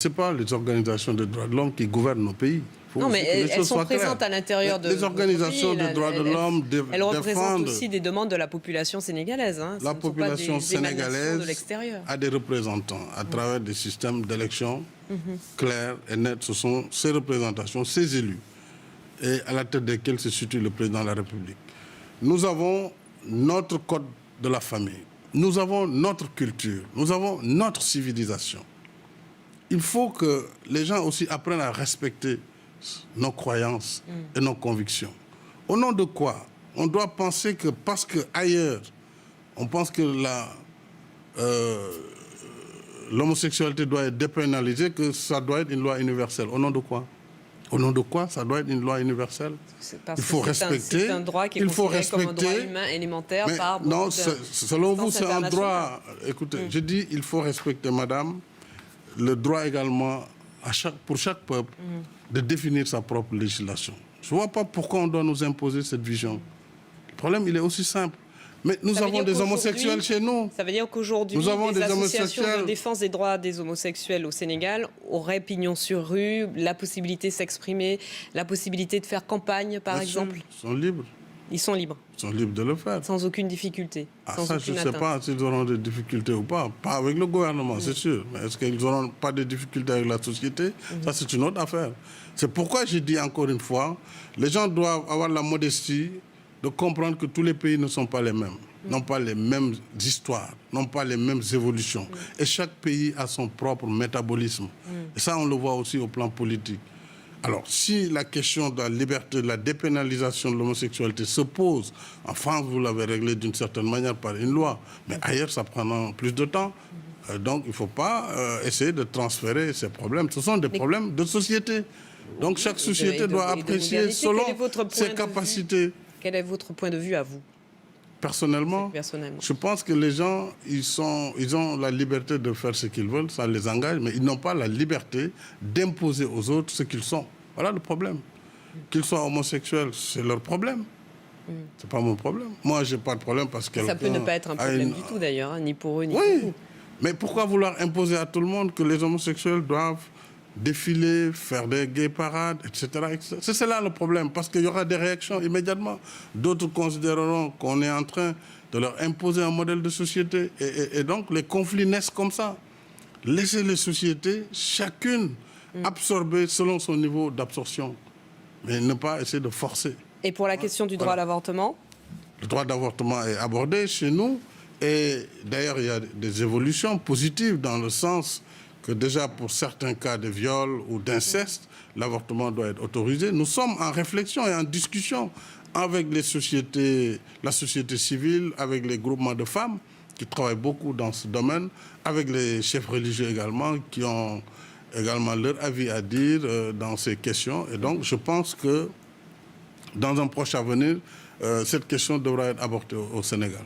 Ce n'est pas les organisations de droits de l'homme qui gouvernent nos pays. Non, mais elles sont présentes à l'intérieur de les organisations pays, de droits de l'homme elles représentent aussi des demandes de la population sénégalaise. La population sénégalaise de a des représentants à travers des systèmes d'élection clairs et nets. Ce sont ces représentations, ces élus, et à la tête desquels se situe le président de la République. Nous avons notre code de la famille, nous avons notre culture, nous avons notre civilisation. Il faut que les gens aussi apprennent à respecter nos croyances et nos convictions. Au nom de quoi? On doit penser que parce qu'ailleurs, on pense que l'homosexualité doit être dépénalisée, que ça doit être une loi universelle. Au nom de quoi? Au nom de quoi ça doit être une loi universelle? Il faut respecter. C'est un droit qui est considéré comme un droit humain élémentaire par beaucoup non, selon vous, c'est un droit. Écoutez, je dis il faut respecter, madame, le droit également pour chaque peuple de définir sa propre législation. Je ne vois pas pourquoi on doit nous imposer cette vision. Le problème, il est aussi simple. Mais nous avons des homosexuels chez nous. Ça veut dire qu'aujourd'hui, les associations de défense des droits des homosexuels au Sénégal auraient pignon sur rue, la possibilité de s'exprimer, la possibilité de faire campagne, par exemple. Ils sont libres. Ils sont libres. Ils sont libres de le faire. Sans aucune difficulté. Sans ça, je ne sais pas s'ils auront des difficultés ou pas. Pas avec le gouvernement, c'est sûr. Mais est-ce qu'ils n'auront pas de difficultés avec la société? Ça, c'est une autre affaire. C'est pourquoi je dis encore une fois, les gens doivent avoir la modestie de comprendre que tous les pays ne sont pas les mêmes, n'ont pas les mêmes histoires, n'ont pas les mêmes évolutions. Et chaque pays a son propre métabolisme. Et ça, on le voit aussi au plan politique. Alors, si la question de la liberté, de la dépénalisation de l'homosexualité se pose, en France, vous l'avez réglé d'une certaine manière par une loi, mais ailleurs, ça prend plus de temps. Donc, il ne faut pas essayer de transférer ces problèmes. Ce sont des problèmes de société. Donc, chaque société doit apprécier selon ses capacités. Quel est votre point de vue à vous? Personnellement, je pense que les gens, ils ont la liberté de faire ce qu'ils veulent, ça les engage, mais ils n'ont pas la liberté d'imposer aux autres ce qu'ils sont. Voilà le problème. Qu'ils soient homosexuels, c'est leur problème. C'est pas mon problème. Moi, j'ai pas de problème parce que... Ça peut ne pas être un problème du tout d'ailleurs, hein, ni pour eux, ni pour vous. Mais pourquoi vouloir imposer à tout le monde que les homosexuels doivent défiler, faire des gays parades, etc. C'est là le problème, parce qu'il y aura des réactions immédiatement. D'autres considéreront qu'on est en train de leur imposer un modèle de société. Et donc, les conflits naissent comme ça. Laisser les sociétés, chacune, absorber selon son niveau d'absorption. Mais ne pas essayer de forcer. Et pour la question du droit à l'avortement? Le droit d'avortement est abordé chez nous. Et d'ailleurs, il y a des évolutions positives dans le sens que déjà pour certains cas de viol ou d'inceste, l'avortement doit être autorisé. Nous sommes en réflexion et en discussion avec la société civile, avec les groupements de femmes qui travaillent beaucoup dans ce domaine, avec les chefs religieux également, qui ont également leur avis à dire dans ces questions. Et donc, je pense que dans un proche avenir, cette question devra être abordée au Sénégal.